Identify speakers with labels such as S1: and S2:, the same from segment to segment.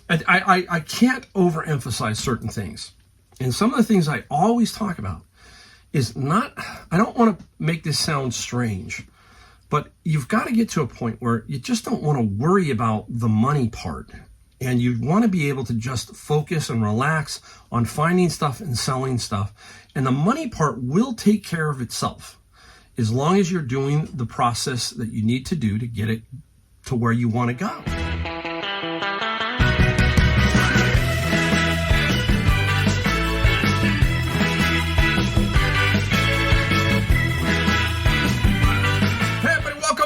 S1: I can't overemphasize certain things. And some of the things I always talk about is not, I don't want to make this sound strange, but you've got to get to a point where you just don't want to worry about the money part. And you want to be able to just focus and relax on finding stuff and selling stuff. And the money part will take care of itself as long as you're doing the process that you need to do to get it to where you want to go.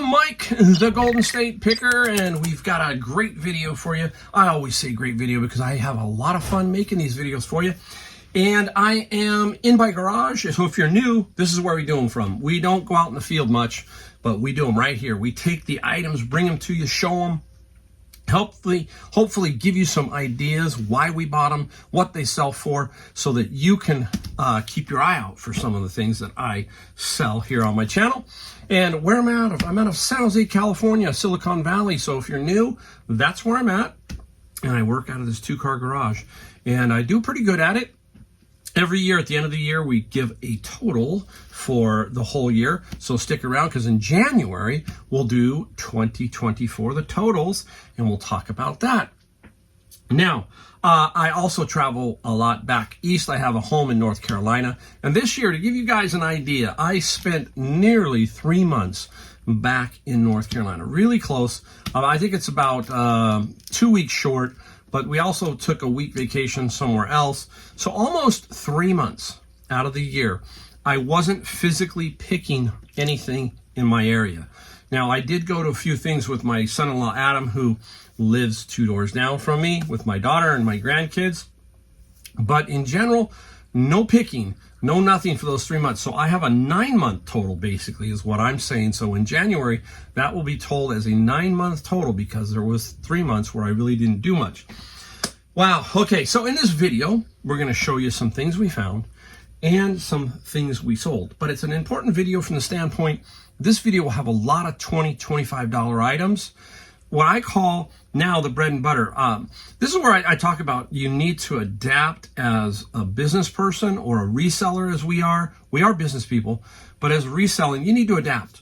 S1: Mike, the Golden State Picker, and we've got a great video for you. I always say great video because I have a lot of fun making these videos for you. And I am in my garage, so if you're new, this is where we do them from. We don't go out in the field much, but we do them right here. We take the items, bring them to you, show them, hopefully give you some ideas why we bought them, what they sell for, so that you can keep your eye out for some of the things that I sell here on my channel. And where I'm out of San Jose, California, Silicon Valley. So if you're new, that's where I'm at. And I work out of this 2-car garage. And I do pretty good at it. Every year, at the end of the year, we give a total for the whole year. So stick around, because in January, we'll do 2024, the totals, and we'll talk about that. Now, I also travel a lot back east. I have a home in North Carolina. And this year, to give you guys an idea, I spent nearly 3 months back in North Carolina. Really close. I think it's about 2 weeks short, but we also took a week vacation somewhere else. So almost 3 months out of the year, I wasn't physically picking anything in my area. Now, I did go to a few things with my son-in-law, Adam, who lives 2 doors down from me with my daughter and my grandkids. But in general, no picking, no nothing for those 3 months. So I have a 9-month total, basically, is what I'm saying. So in January, that will be told as a 9-month total, because there was 3 months where I really didn't do much. Wow. Okay. So in this video, we're going to show you some things we found and some things we sold. But it's an important video from the standpoint, this video will have a lot of $20, $25 items. What I call now the bread and butter. This is where I talk about you need to adapt as a business person or a reseller, as we are. We are business people, but as reselling, you need to adapt.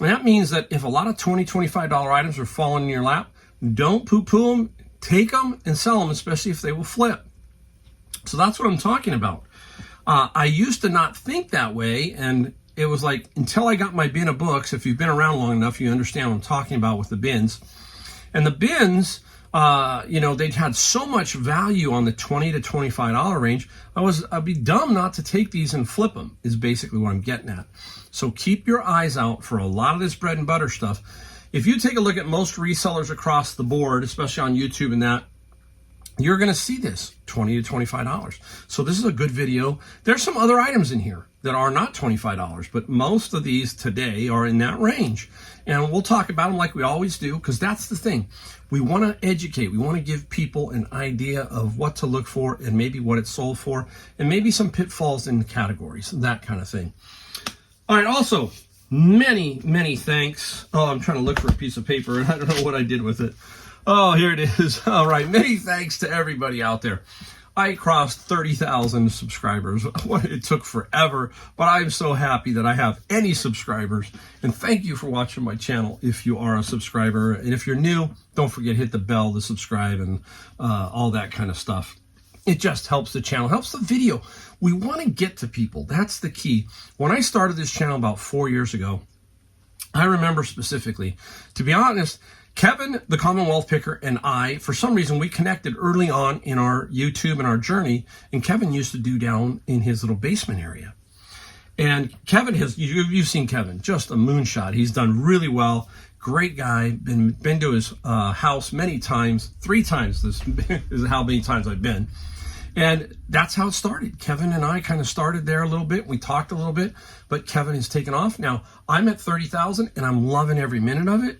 S1: And that means that if a lot of $20, $25 items are falling in your lap, don't poo-poo them, take them and sell them, especially if they will flip. So that's what I'm talking about. I used to not think that way, and it was like until I got my bin of books. If you've been around long enough, you understand what I'm talking about with the bins. And the bins, they'd had so much value on the $20 to $25 range. I'd be dumb not to take these and flip them, is basically what I'm getting at. So keep your eyes out for a lot of this bread and butter stuff. If you take a look at most resellers across the board, especially on YouTube and that, you're going to see this $20 to $25. So this is a good video. There's some other items in here that are not $25, but most of these today are in that range. And we'll talk about them like we always do, because that's the thing. We want to educate. We want to give people an idea of what to look for and maybe what it's sold for, and maybe some pitfalls in the categories, that kind of thing. All right, also, many, many thanks. Oh, I'm trying to look for a piece of paper, and I don't know what I did with it. Oh, here it is. All right. Many thanks to everybody out there. I crossed 30,000 subscribers. It took forever, but I'm so happy that I have any subscribers. And thank you for watching my channel if you are a subscriber. And if you're new, don't forget, hit the bell to subscribe and all that kind of stuff. It just helps the channel, helps the video. We want to get to people. That's the key. When I started this channel about 4 years ago, I remember specifically, to be honest, Kevin, the Commonwealth Picker, and I, for some reason, we connected early on in our YouTube and our journey, and Kevin used to do down in his little basement area. And Kevin you've seen Kevin, just a moonshot. He's done really well. Great guy. Been to his house many times. 3 times this is how many times I've been. And that's how it started. Kevin and I kind of started there a little bit. We talked a little bit, but Kevin has taken off. Now, I'm at 30,000, and I'm loving every minute of it.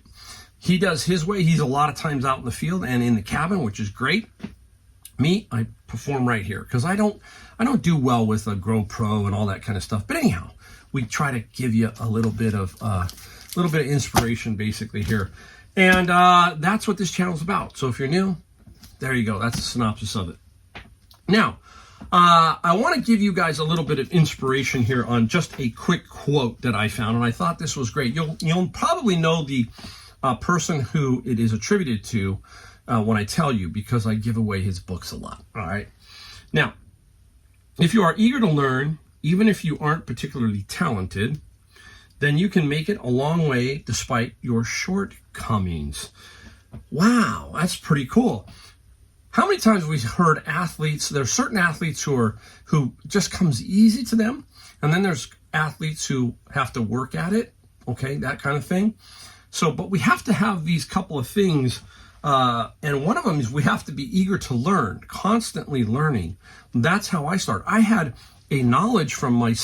S1: He does his way. He's a lot of times out in the field and in the cabin, which is great. Me, I perform right here because I don't do well with a GoPro and all that kind of stuff. But anyhow, we try to give you a little bit of inspiration basically here. And that's what this channel is about. So if you're new, there you go. That's a synopsis of it. Now, I want to give you guys a little bit of inspiration here on just a quick quote that I found, and I thought this was great. You'll probably know the person who it is attributed to when I tell you, because I give away his books a lot. All right. Now, if you are eager to learn, even if you aren't particularly talented, then you can make it a long way despite your shortcomings. Wow, that's pretty cool. How many times have we heard athletes, there's certain athletes who just comes easy to them, and then there's athletes who have to work at it, okay, that kind of thing. So, but we have to have these couple of things, and one of them is we have to be eager to learn, constantly learning. That's how I start. I had a knowledge from my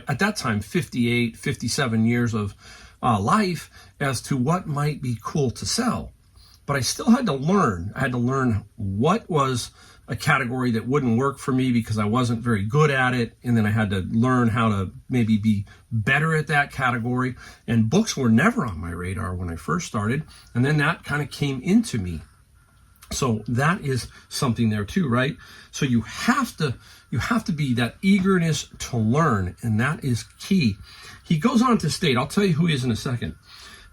S1: at that time, 58, 57 years of life as to what might be cool to sell. But I still had to learn. I had to learn what was a category that wouldn't work for me because I wasn't very good at it. And then I had to learn how to maybe be better at that category. And books were never on my radar when I first started. And then that kind of came into me. So that is something there too, right? So you have to be that eagerness to learn, and that is key. He goes on to state, I'll tell you who he is in a second.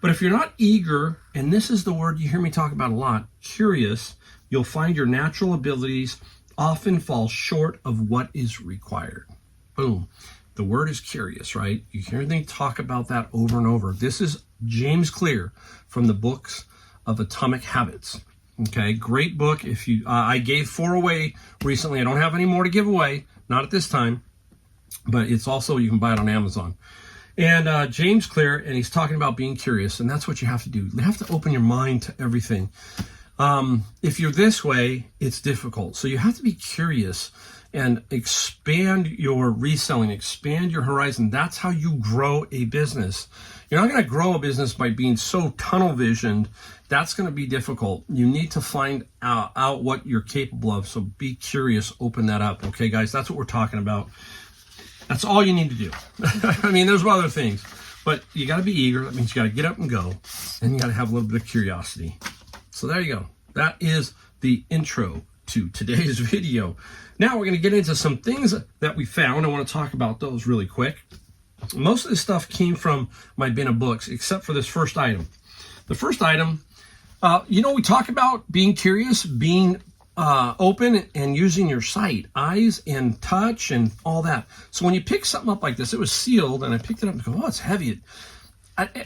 S1: But if you're not eager, and this is the word you hear me talk about a lot, curious, you'll find your natural abilities often fall short of what is required. Boom. The word is curious, right? You hear me talk about that over and over. This is James Clear from the books of Atomic Habits. Okay, great book. If you, I gave 4 away recently. I don't have any more to give away, not at this time, but it's also, you can buy it on Amazon. And James Clear, and he's talking about being curious, and that's what you have to do. You have to open your mind to everything. If you're this way, it's difficult. So you have to be curious and expand your reselling, expand your horizon. That's how you grow a business. You're not going to grow a business by being so tunnel visioned. That's going to be difficult. You need to find out what you're capable of. So be curious, open that up. Okay, guys, that's what we're talking about. That's all you need to do. I mean, there's other things, but you got to be eager. That means you got to get up and go, and you got to have a little bit of curiosity. So there you go. That is the intro to today's video. Now we're going to get into some things that we found. I want to talk about those really quick. Most of this stuff came from my bin of books, except for this first item. The first item, we talk about being curious, being open, and using your sight, eyes and touch and all that. So when you pick something up like this, it was sealed, and I picked it up and go, oh, it's heavy.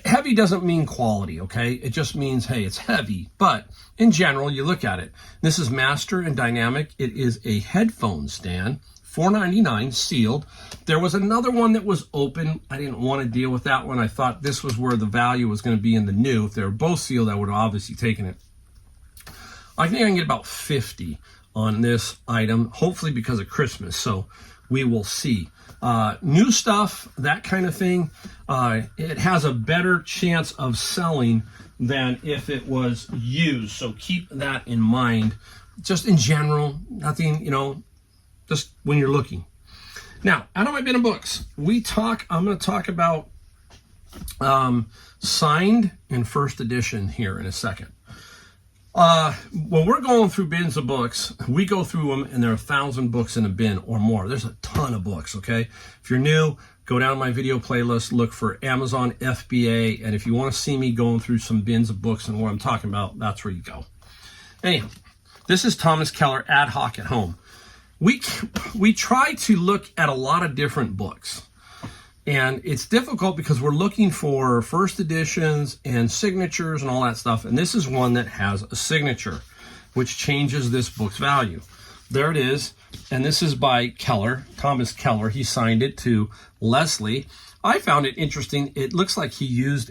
S1: Heavy doesn't mean quality, okay? It just means, hey, it's heavy. But in general, you look at it. This is Master and Dynamic. It is a headphone stand, $4.99, sealed. There was another one that was open. I didn't want to deal with that one. I thought this was where the value was going to be in the new. If they were both sealed, I would have obviously taken it. I think I can get about 50 on this item, hopefully because of Christmas. So we will see. New stuff, that kind of thing, it has a better chance of selling than if it was used. So keep that in mind. Just in general, nothing, just when you're looking. Now, out of my bin of books, I'm going to talk about signed and first edition here in a second. When we're going through bins of books, we go through them, and there are 1,000 books in a bin or more. There's a ton of books, okay? If you're new, go down to my video playlist, look for Amazon FBA, and if you want to see me going through some bins of books and what I'm talking about, that's where you go. Anyhow, this is Thomas Keller, Ad Hoc at Home. We try to look at a lot of different books. And it's difficult because we're looking for first editions and signatures and all that stuff. And this is one that has a signature, which changes this book's value. There it is. And this is by Keller, Thomas Keller. He signed it to Leslie. I found it interesting. It looks like he used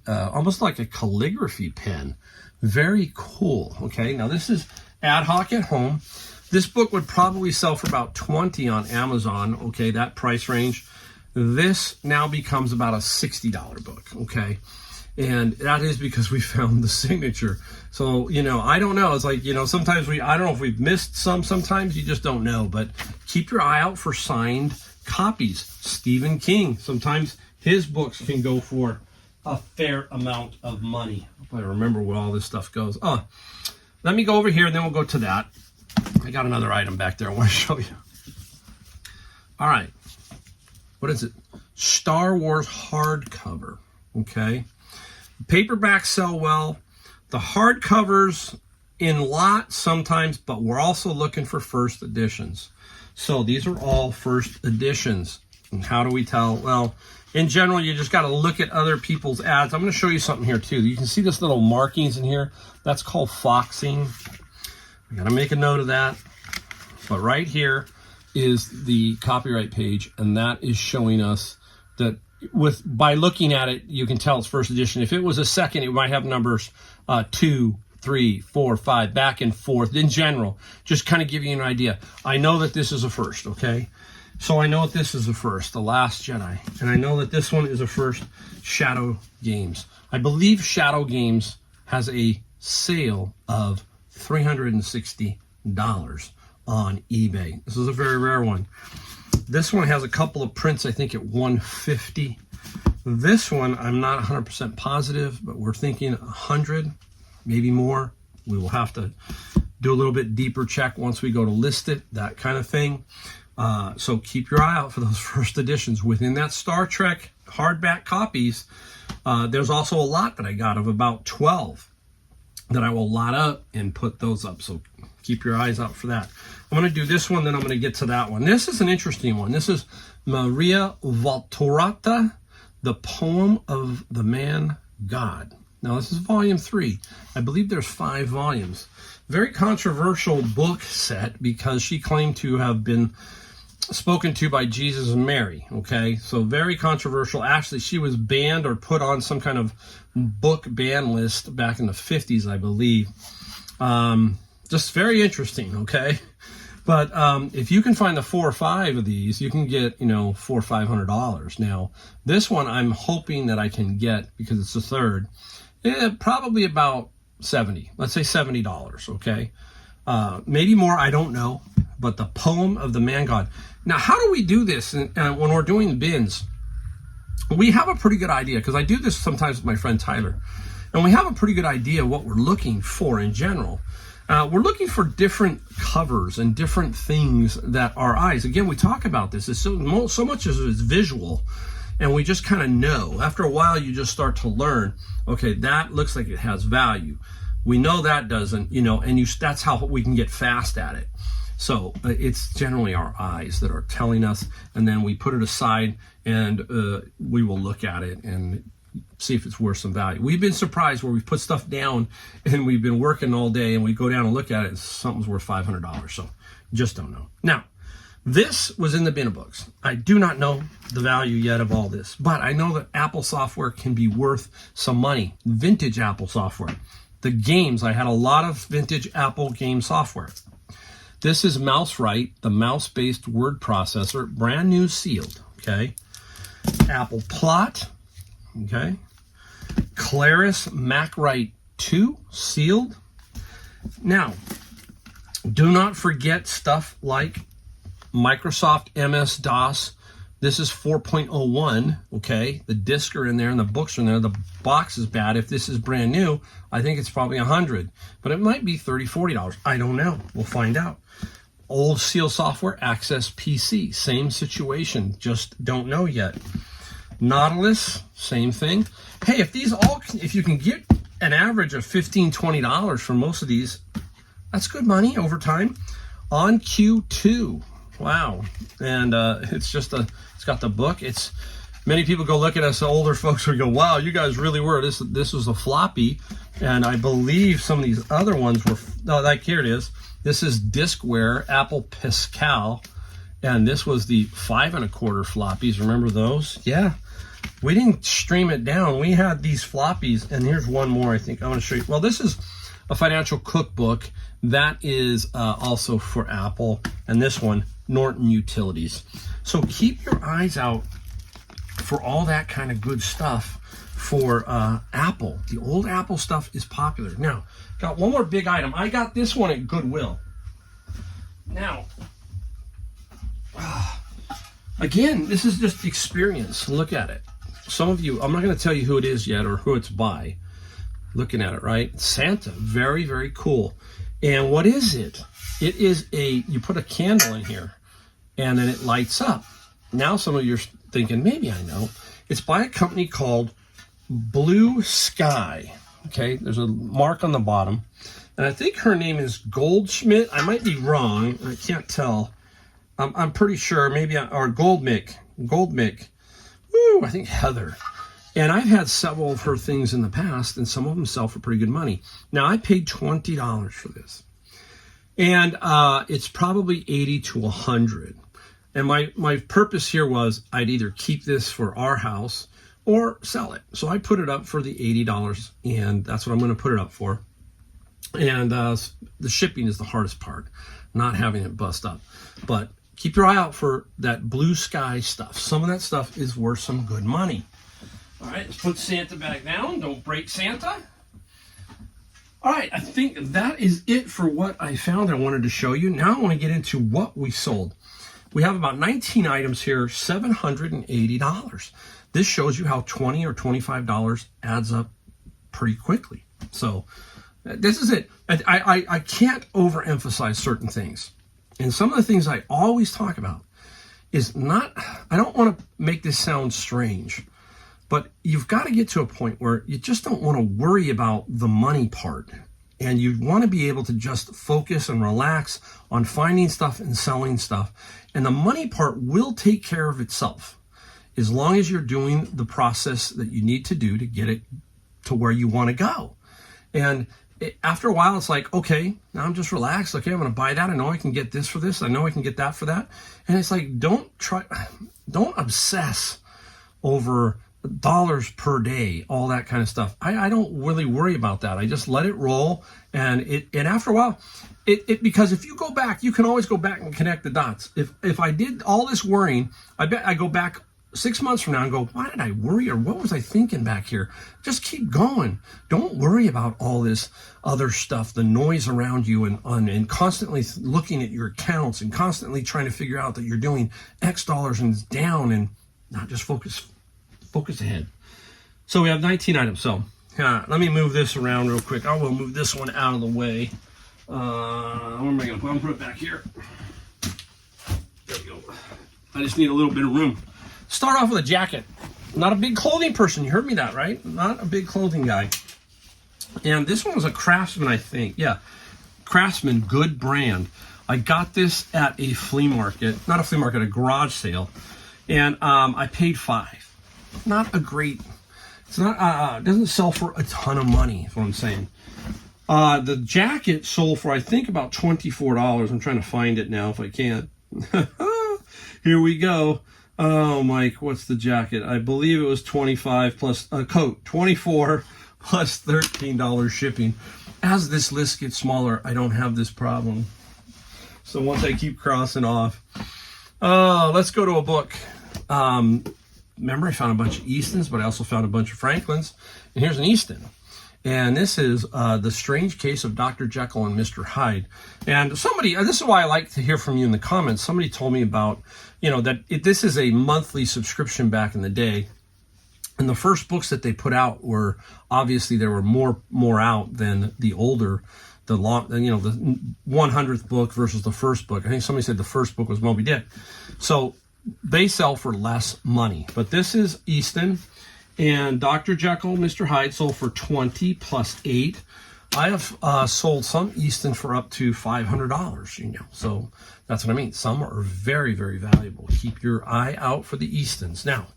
S1: almost like a calligraphy pen. Very cool. Okay, now this is Ad Hoc at Home. This book would probably sell for about $20 on Amazon. Okay, that price range. This now becomes about a $60 book, okay? And that is because we found the signature. So, I don't know. It's like, sometimes I don't know if we've missed sometimes you just don't know. But keep your eye out for signed copies. Stephen King, sometimes his books can go for a fair amount of money. I hope I remember where all this stuff goes. let me go over here and then we'll go to that. I got another item back there I want to show you. All right. What is it? Star Wars hardcover. Okay. Paperbacks sell well. The hardcovers in lot sometimes, but we're also looking for first editions. So these are all first editions. And how do we tell? Well, in general, you just got to look at other people's ads. I'm going to show you something here too. You can see this little markings in here. That's called foxing. I got to make a note of that. But right here is the copyright page, and that is showing us that by looking at it, you can tell it's first edition. If it was a second, it might have numbers 2, 3, 4, 5, back and forth. In general, just kind of give you an idea. I know that this is a first, okay? So I know that this is a first, The Last Jedi. And I know that this one is a first, Shadow Games. I believe Shadow Games has a sale of $360 on eBay. This is a very rare one. This one has a couple of prints, I think, at $150. This one, I'm not 100% positive, but we're thinking 100, maybe more. We will have to do a little bit deeper check once we go to list it, that kind of thing. So keep your eye out for those first editions. Within that Star Trek hardback copies, there's also a lot that I got of about 12 that I will lot up and put those up. So keep your eyes out for that. I'm going to do this one, then I'm going to get to that one. This is an interesting one. This is Maria Valtorta, The Poem of the Man God. Now, this is volume 3. I believe there's 5 volumes. Very controversial book set because she claimed to have been spoken to by Jesus and Mary, okay? So very controversial. Actually, she was banned or put on some kind of book ban list back in the 50s, I believe. Just very interesting, okay? But if you can find the 4 or 5 of these, you can get, $400 or $500. Now, this one I'm hoping that I can get because it's the third. Probably about 70. Let's say $70, okay? Maybe more, I don't know. But The Poem of the Man God. Now, how do we do this when we're doing bins? We have a pretty good idea, because I do this sometimes with my friend Tyler. And we have a pretty good idea what we're looking for in general. We're looking for different covers and different things that our eyes, again, we talk about this. It's so much as it's visual. And we just kind of know. After a while, you just start to learn, okay, that looks like it has value. We know that doesn't, and that's how we can get fast at it. So it's generally our eyes that are telling us, and then we put it aside and we will look at it and see if it's worth some value. We've been surprised where we've put stuff down and we've been working all day and we go down and look at it and something's worth $500. So just don't know. Now, this was in the bin of books. I do not know the value yet of all this, but I know that Apple software can be worth some money. Vintage Apple software. The games, I had a lot of vintage Apple game software. This is MouseWrite, the mouse-based word processor, brand new sealed, okay? Apple Plot, okay? Claris MacWrite 2, sealed. Now, do not forget stuff like Microsoft MS-DOS. This is 4.01, okay? The discs are in there and the books are in there. The box is bad. If this is brand new, I think it's probably $100, but it might be $30, $40. I don't know. We'll find out. Old Seal Software, Access PC, same situation, just don't know yet. Nautilus, same thing. Hey, if you can get an average of $15, $20 for most of these, that's good money over time. On Q2, wow, and it's got the book. Many people go look at us, older folks who go, wow, you guys really were. This was a floppy, and I believe some of these other ones were, here it is. This is Discware, Apple Pascal, and this was the 5 1/4 floppies. Remember those? Yeah. We didn't stream it down. We had these floppies, and here's one more I think I want to show you. Well, this is a financial cookbook. That is also for Apple, and this one, Norton Utilities. So keep your eyes out for all that kind of good stuff for Apple. The old Apple stuff is popular. Now, got one more big item. I got this one at Goodwill. Now, again, this is just experience. Look at it. Some of you, I'm not going to tell you who it is yet or who it's by. Looking at it, right? Santa, very, very cool. And what is it? It is you put a candle in here and then it lights up. Now some of you are thinking, maybe I know. It's by a company called Blue Sky. Okay, there's a mark on the bottom. And I think her name is Goldschmidt. I might be wrong. I can't tell. I'm pretty sure, maybe, or Goldmick. Woo, I think Heather. And I've had several of her things in the past, and some of them sell for pretty good money. Now, I paid $20 for this. And it's probably $80 to $100. And my purpose here was I'd either keep this for our house or sell it. So I put it up for the $80, and that's what I'm going to put it up for. And the shipping is the hardest part, not having it bust up. But keep your eye out for that Blue Sky stuff. Some of that stuff is worth some good money. All right, let's put Santa back down. Don't break Santa. All right, I think that is it for what I found I wanted to show you. Now I want to get into what we sold. We have about 19 items here, $780. This shows you how $20 or $25 adds up pretty quickly. So this is it. I can't overemphasize certain things. And some of the things I always talk about is not, I don't want to make this sound strange, but you've got to get to a point where you just don't want to worry about the money part. And you want to be able to just focus and relax on finding stuff and selling stuff. And the money part will take care of itself as long as you're doing the process that you need to do to get it to where you want to go. And after a while, it's like, okay, now I'm just relaxed. Okay, I'm going to buy that. I know I can get this for this. I know I can get that for that. And it's like, don't obsess over dollars per day, all that kind of stuff. I don't really worry about that. I just let it roll. And after a while, because if you go back, you can always go back and connect the dots. If I did all this worrying, I bet I go back 6 months from now and go, why did I worry, or what was I thinking back here? Just keep going. Don't worry about all this other stuff, the noise around you, and constantly looking at your accounts and constantly trying to figure out that you're doing X dollars and it's down, and not just focus ahead. So we have 19 items. So let me move this around real quick. I will move this one out of the way. Where am I going to put it? I'm going to put it back here. There we go. I just need a little bit of room. Start off with a jacket. Not a big clothing person. You heard me that, right? Not a big clothing guy. And this one was a Craftsman, I think. Yeah, Craftsman, good brand. I got this at a flea market. Not a flea market, a garage sale. And I paid $5. Not a great... It's not... it doesn't sell for a ton of money, is what I'm saying. The jacket sold for, I think, about $24. I'm trying to find it now if I can. Here we go. Oh, Mike, what's the jacket? I believe it was $25 plus a coat, $24 plus $13 shipping. As this list gets smaller, I don't have this problem. So once I keep crossing off, let's go to a book. Remember, I found a bunch of Eastons, but I also found a bunch of Franklins. And here's an Easton. And this is The Strange Case of Dr. Jekyll and Mr. Hyde. And somebody, this is why I like to hear from you in the comments. Somebody told me about, that this is a monthly subscription back in the day. And the first books that they put out were, obviously there were more out than the older, the 100th book versus the first book. I think somebody said the first book was Moby Dick. So they sell for less money. But this is Easton. And Dr. Jekyll, Mr. Hyde sold for $20 plus $8. I have sold some Easton for up to $500, So that's what I mean. Some are very, very valuable. Keep your eye out for the Eastons. Now,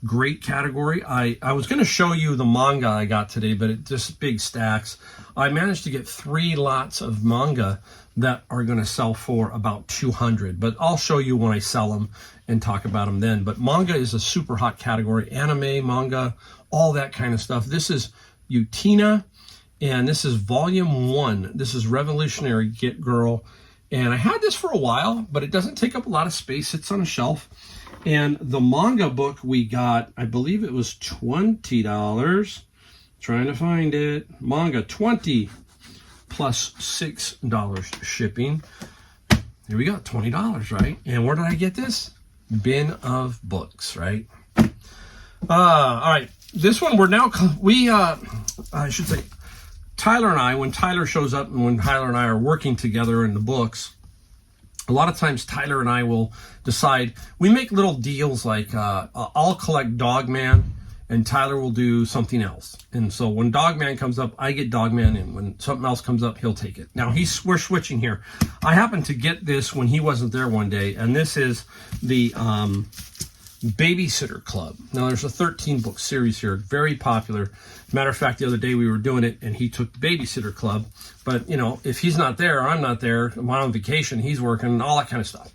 S1: great category. I was going to show you the manga I got today, but it just big stacks. I managed to get 3 lots of manga that are going to sell for about $200, but I'll show you when I sell them and talk about them then. But manga is a super hot category. Anime, manga, all that kind of stuff. This is Utena, and this is volume 1. This is Revolutionary Get Girl. And I had this for a while, but it doesn't take up a lot of space. It's on a shelf. And the manga book we got, I believe it was $20. Trying to find it. Manga, $20 plus $6 shipping. Here we go, $20, right? And where did I get this? Bin of books, right? All right. this one I should say, Tyler and I, when Tyler shows up and when Tyler and I are working together in the books, a lot of times Tyler and I will decide, we make little deals like I'll collect Dogman and Tyler will do something else. And so when Dogman comes up, I get Dogman, and when something else comes up, he'll take it. Now we're switching here. I happened to get this when he wasn't there one day, and this is the Babysitter Club. Now there's a 13-book series here, very popular. Matter of fact, the other day we were doing it and he took the Babysitter Club. But you know, if he's not there or I'm not there, I'm on vacation, he's working, all that kind of stuff.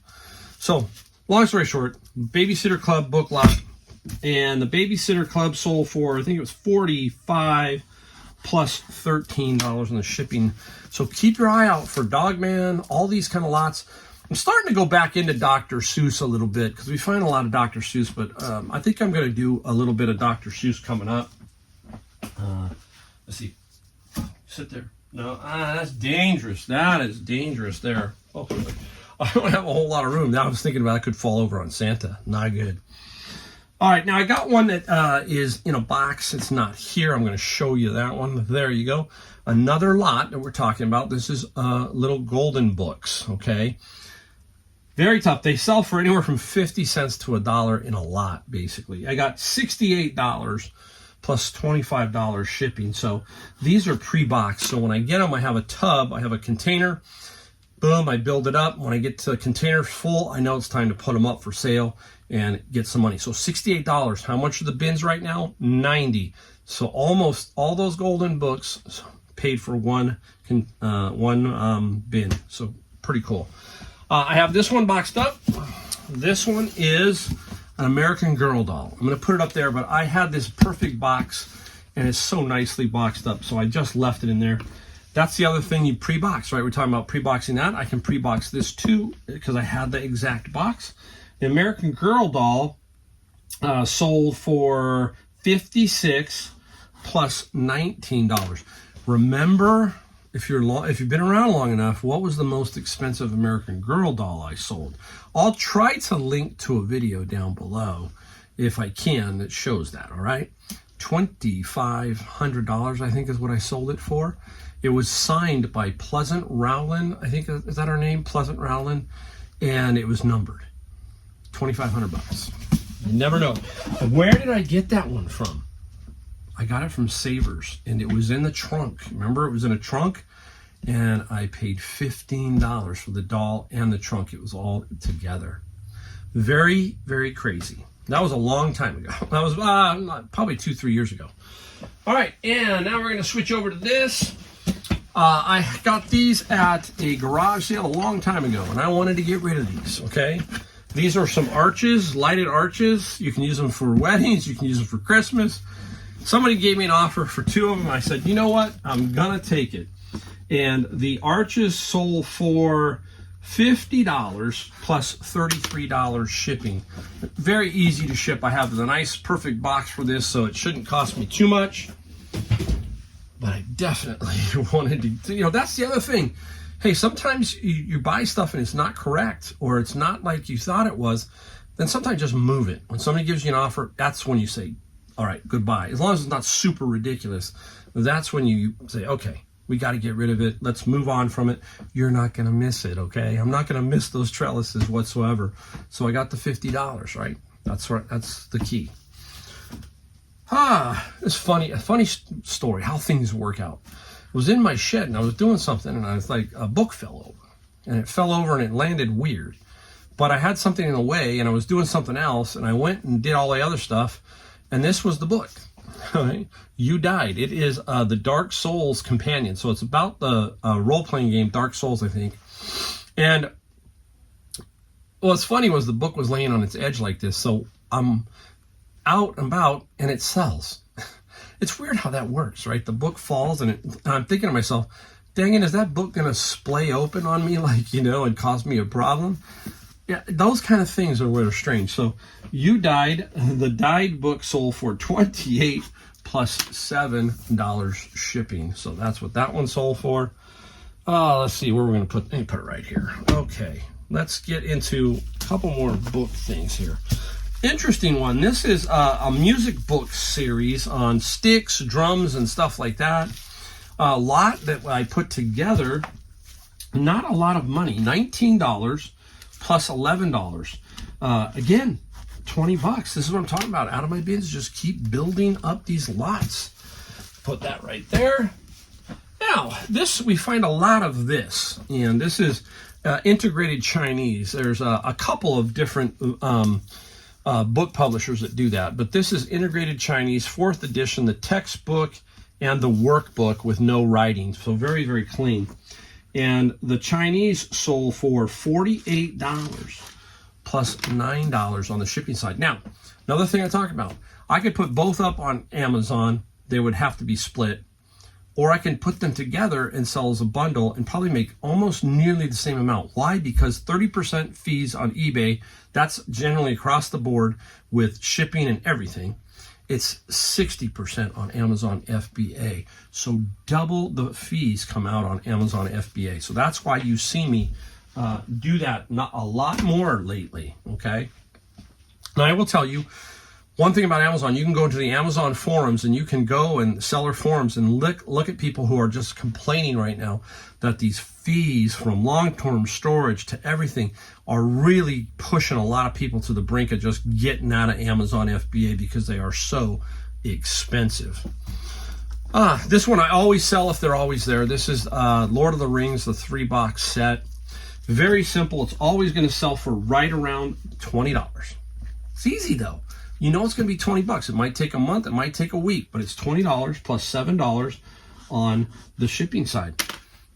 S1: So long story short, Babysitter Club book lot, and the Babysitter Club sold for, I think it was $45 plus $13 in the shipping. So keep your eye out for Dogman, all these kind of lots. I'm starting to go back into Dr. Seuss a little bit because we find a lot of Dr. Seuss, but I think I'm going to do a little bit of Dr. Seuss coming up. Let's see. Sit there. No, that's dangerous. That is dangerous there. Oh, I don't have a whole lot of room. Now I was thinking about I could fall over on Santa. Not good. All right, now I got one that is in a box. It's not here. I'm going to show you that one. There you go. Another lot that we're talking about. This is little golden books, okay? Very tough. They sell for anywhere from 50 cents to $1 in a lot, basically. I got $68 plus $25 shipping. So these are pre-boxed. So when I get them, I have a tub, I have a container. Boom, I build it up. When I get to the container full, I know it's time to put them up for sale and get some money. So $68. How much are the bins right now? 90. So almost all those golden books paid for one bin. So pretty cool. I have this one boxed up. This one is an American Girl doll. I'm going to put it up there, but I had this perfect box, and it's so nicely boxed up, so I just left it in there. That's the other thing you pre-box, right? We're talking about pre-boxing that. I can pre-box this too because I had the exact box. The American Girl doll sold for $56 plus $19. Remember, if you've been around long enough, what was the most expensive American Girl doll I sold? I'll try to link to a video down below if I can that shows that, all right? $2,500, I think, is what I sold it for. It was signed by Pleasant Rowland. I think, is that her name? Pleasant Rowland. And it was numbered. $2,500. You never know. Where did I get that one from? I got it from Savers, and it was in the trunk. Remember, it was in a trunk, and I paid $15 for the doll and the trunk. It was all together. Very, very crazy. That was a long time ago. That was probably 2-3 years ago. All right, and now we're going to switch over to this. I got these at a garage sale a long time ago, and I wanted to get rid of these, okay? These are some arches, lighted arches. You can use them for weddings. You can use them for Christmas. Somebody gave me an offer for 2 of them. I said, you know what? I'm going to take it. And the arches sold for $50 plus $33 shipping. Very easy to ship. I have the nice, perfect box for this, so it shouldn't cost me too much. But I definitely wanted to, you know, that's the other thing. Hey, sometimes you buy stuff and it's not correct, or it's not like you thought it was, then sometimes just move it. When somebody gives you an offer, that's when you say, all right, goodbye. As long as it's not super ridiculous, that's when you say, okay, we got to get rid of it. Let's move on from it. You're not going to miss it, okay? I'm not going to miss those trellises whatsoever. So I got the $50, right? That's right. That's the key. It's funny. A funny story, how things work out. I was in my shed and I was doing something, and I was like, a book fell over. And it fell over and it landed weird. But I had something in the way and I was doing something else, and I went and did all the other stuff. And this was the book. Right? You Died. It is the Dark Souls companion. So it's about the role-playing game Dark Souls, I think. And what's funny was the book was laying on its edge like this. So I'm out and about and it sells. It's weird how that works, right? The book falls and I'm thinking to myself, dang it, is that book going to splay open on me, like, you know, and cause me a problem? Yeah, those kind of things are really strange. So You Died, the Died book sold for $28 plus $7 shipping. So that's what that one sold for. Let's see where we're going to put. Let me put it right here. Okay, let's get into a couple more book things here. Interesting one. This is a music book series on sticks, drums, and stuff like that. A lot that I put together. Not a lot of money. $19 plus $11. Again, 20 bucks. This is what I'm talking about. Out of my bins, just keep building up these lots. Put that right there. Now, this, we find a lot of this, and this is integrated Chinese. There's a couple of different book publishers that do that, but this is integrated Chinese, 4th edition, the textbook and the workbook with no writing, so very, very clean. And the Chinese sold for $48 plus $9 on the shipping side. Now, another thing I talk about, I could put both up on Amazon. They would have to be split. Or I can put them together and sell as a bundle and probably make almost nearly the same amount. Why? Because 30% fees on eBay, that's generally across the board with shipping and everything. It's 60% on Amazon FBA. So double the fees come out on Amazon FBA. So that's why you see me do that not a lot more lately, okay? Now I will tell you, one thing about Amazon, you can go into the Amazon forums and you can go and seller forums and look at people who are just complaining right now that these fees from long-term storage to everything are really pushing a lot of people to the brink of just getting out of Amazon FBA because they are so expensive. This one I always sell if they're always there. This is Lord of the Rings, the 3-box set. Very simple. It's always going to sell for right around $20. It's easy though. You know it's going to be 20 bucks. It might take a month, it might take a week, but it's $20 plus $7 on the shipping side.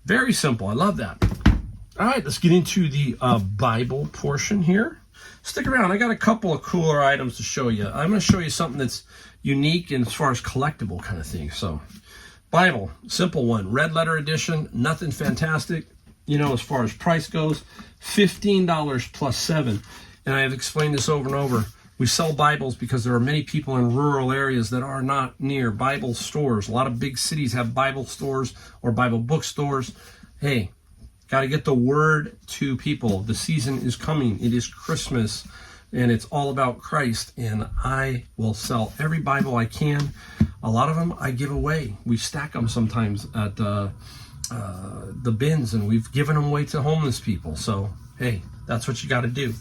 S1: Very simple. I love that. All right, let's get into the Bible portion here. Stick around. I got a couple of cooler items to show you. I'm going to show you something that's unique and as far as collectible kind of thing. So, Bible, simple one. Red letter edition, nothing fantastic. You know, as far as price goes, $15 plus $7. And I have explained this over and over. We sell Bibles because there are many people in rural areas that are not near Bible stores. A lot of big cities have Bible stores or Bible bookstores. Hey, got to get the word to people. The season is coming. It is Christmas, and it's all about Christ. And I will sell every Bible I can. A lot of them I give away. We stack them sometimes at the bins, and we've given them away to homeless people. So, hey, that's what you got to do.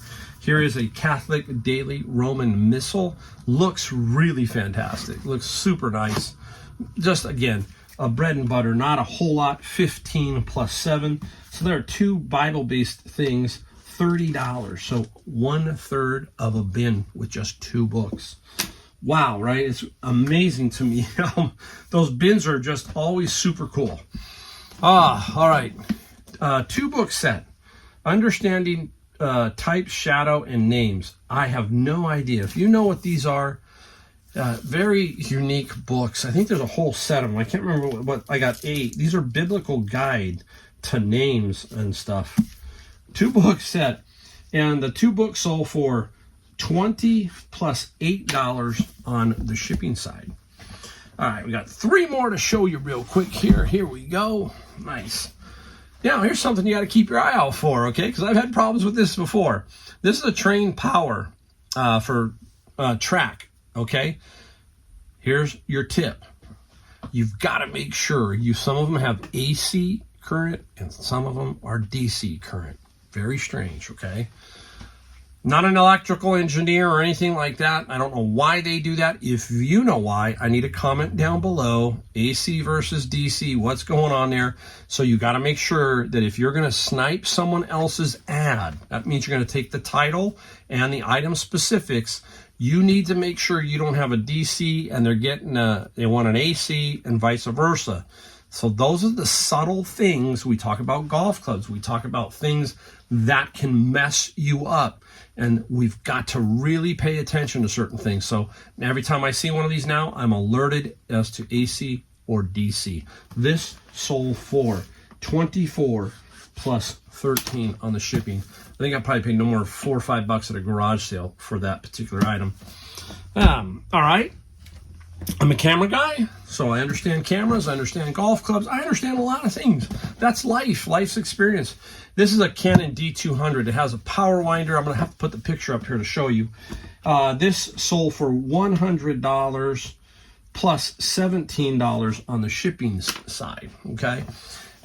S1: Here is a Catholic Daily Roman Missal. Looks really fantastic. Looks super nice. Just, again, a bread and butter, not a whole lot. 15 plus 7. So there are 2 Bible-based things, $30. So 1/3 of a bin with just 2 books. Wow, right? It's amazing to me. Those bins are just always super cool. All right. 2-book set. Understanding type, shadow, and names. I have no idea. If you know what these are, very unique books. I think there's a whole set of them. I can't remember what I got 8. These are biblical guide to names and stuff. 2-book set. And the 2 books sold for $20 plus $8 on the shipping side. All right, we got 3 more to show you real quick here. Here we go. Nice. Now, here's something you got to keep your eye out for, okay? Because I've had problems with this before. This is a train power for track, okay? Here's your tip. You've got to make sure some of them have AC current and some of them are DC current. Very strange, okay? Not an electrical engineer or anything like that. I don't know why they do that. If you know why, I need a comment down below. AC versus DC, what's going on there? So you got to make sure that if you're going to snipe someone else's ad, that means you're going to take the title and the item specifics. You need to make sure you don't have a DC and they want an AC and vice versa. So those are the subtle things. We talk about golf clubs. We talk about things that can mess you up. And we've got to really pay attention to certain things. So every time I see one of these now, I'm alerted as to AC or DC. This sold for $24 plus 13 on the shipping. I think I probably paid no more than $4 or $5 at a garage sale for that particular item. All right. I'm a camera guy, so I understand cameras, I understand golf clubs, I understand a lot of things. That's life's experience. This is a Canon D200. It has a power winder. I'm going to have to put the picture up here to show you. This sold for $100 plus $17 on the shipping side, okay?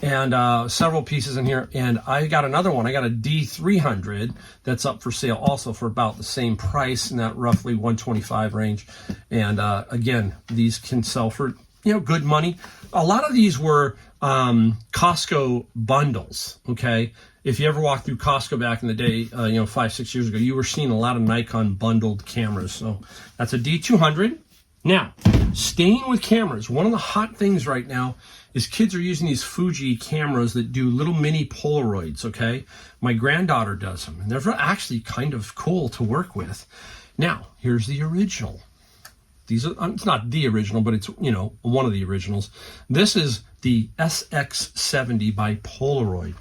S1: And several pieces in here. And I got another one. I got a D300 that's up for sale also for about the same price, in that roughly $125 range. And again, these can sell for, good money. A lot of these were Costco bundles, okay? If you ever walked through Costco back in the day, 5-6 years ago, you were seeing a lot of Nikon bundled cameras. So that's a D200. Now, staying with cameras, one of the hot things right now is kids are using these Fuji cameras that do little mini Polaroids, okay? My granddaughter does them, and they're actually kind of cool to work with. Now, here's the original. These are, it's not the original, but it's, one of the originals. This is the SX70 by Polaroid.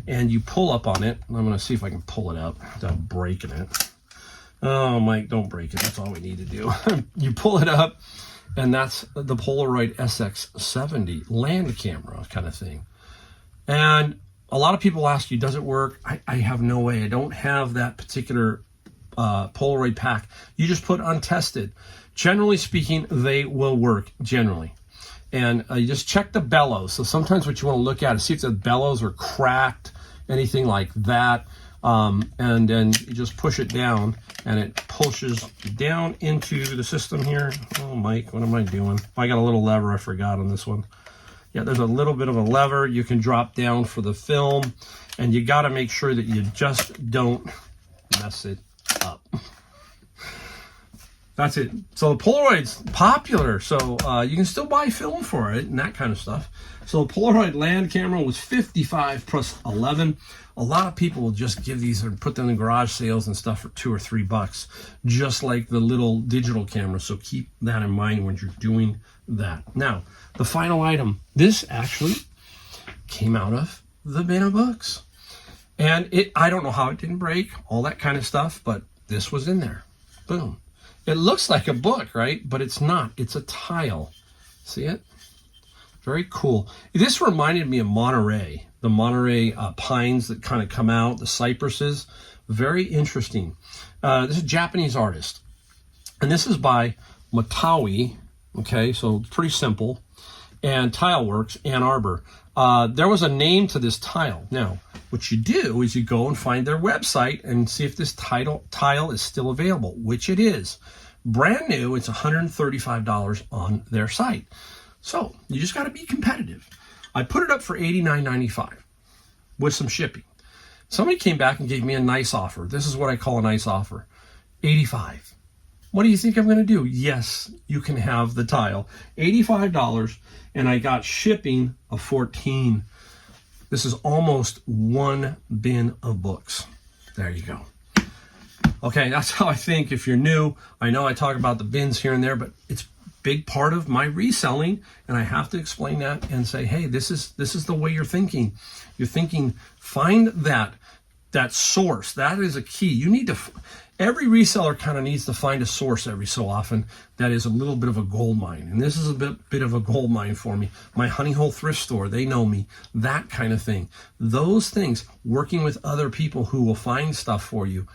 S1: And you pull up on it. I'm going to see if I can pull it up without breaking it. Oh, Mike, don't break it. That's all we need to do. You pull it up, and that's the Polaroid SX70 land camera kind of thing. And a lot of people ask you, does it work? I have no way. I don't have that particular Polaroid pack. You just put untested. Generally speaking, they will work, generally. And you just check the bellows. So sometimes what you want to look at is see if the bellows are cracked, anything like that. And then you just push it down, and it pushes down into the system here. Oh, Mike, what am I doing? I got a little lever I forgot on this one. Yeah, there's a little bit of a lever you can drop down for the film, and you got to make sure that you just don't mess it up. That's it. So the Polaroid's popular, so you can still buy film for it and that kind of stuff. So the Polaroid land camera was $55 plus $11. A lot of people will just give these or put them in garage sales and stuff for $2 or $3, just like the little digital camera. So keep that in mind when you're doing that. Now, the final item. This actually came out of the bin of books. And I don't know how it didn't break, all that kind of stuff, but this was in there. Boom. It looks like a book, right? But it's not. It's a tile. See it? Very cool. This reminded me of Monterey, the Monterey pines that kind of come out, the cypresses. Very interesting. This is a Japanese artist. And this is by Matawi. Okay, so pretty simple. And Tileworks, Ann Arbor. There was a name to this tile. Now, what you do is you go and find their website and see if this tile is still available, which it is. Brand new, it's $135 on their site. So you just got to be competitive. I put it up for $89.95 with some shipping. Somebody came back and gave me a nice offer. This is what I call a nice offer. $85. What do you think I'm going to do? Yes, you can have the tile. $85, and I got shipping of $14. This is almost one bin of books. There you go. Okay, that's how I think. If you're new, I know I talk about the bins here and there, but it's a big part of my reselling, and I have to explain that and say, hey, this is the way you're thinking. You're thinking, find that source. That is a key. You need to. Every reseller kind of needs to find a source every so often that is a little bit of a gold mine. And this is a bit of a gold mine for me. My Honey Hole thrift store, they know me. That kind of thing. Those things, working with other people who will find stuff for you,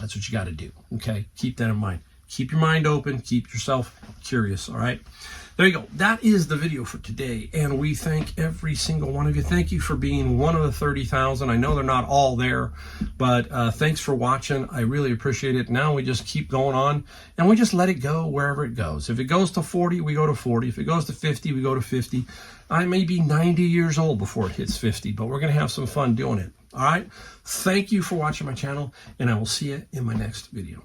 S1: that's what you got to do, okay? Keep that in mind. Keep your mind open. Keep yourself curious, all right? There you go. That is the video for today, and we thank every single one of you. Thank you for being one of the 30,000. I know they're not all there, but thanks for watching. I really appreciate it. Now we just keep going on, and we just let it go wherever it goes. If it goes to 40, we go to 40. If it goes to 50, we go to 50. I may be 90 years old before it hits 50, but we're going to have some fun doing it. All right? Thank you for watching my channel, and I will see you in my next video.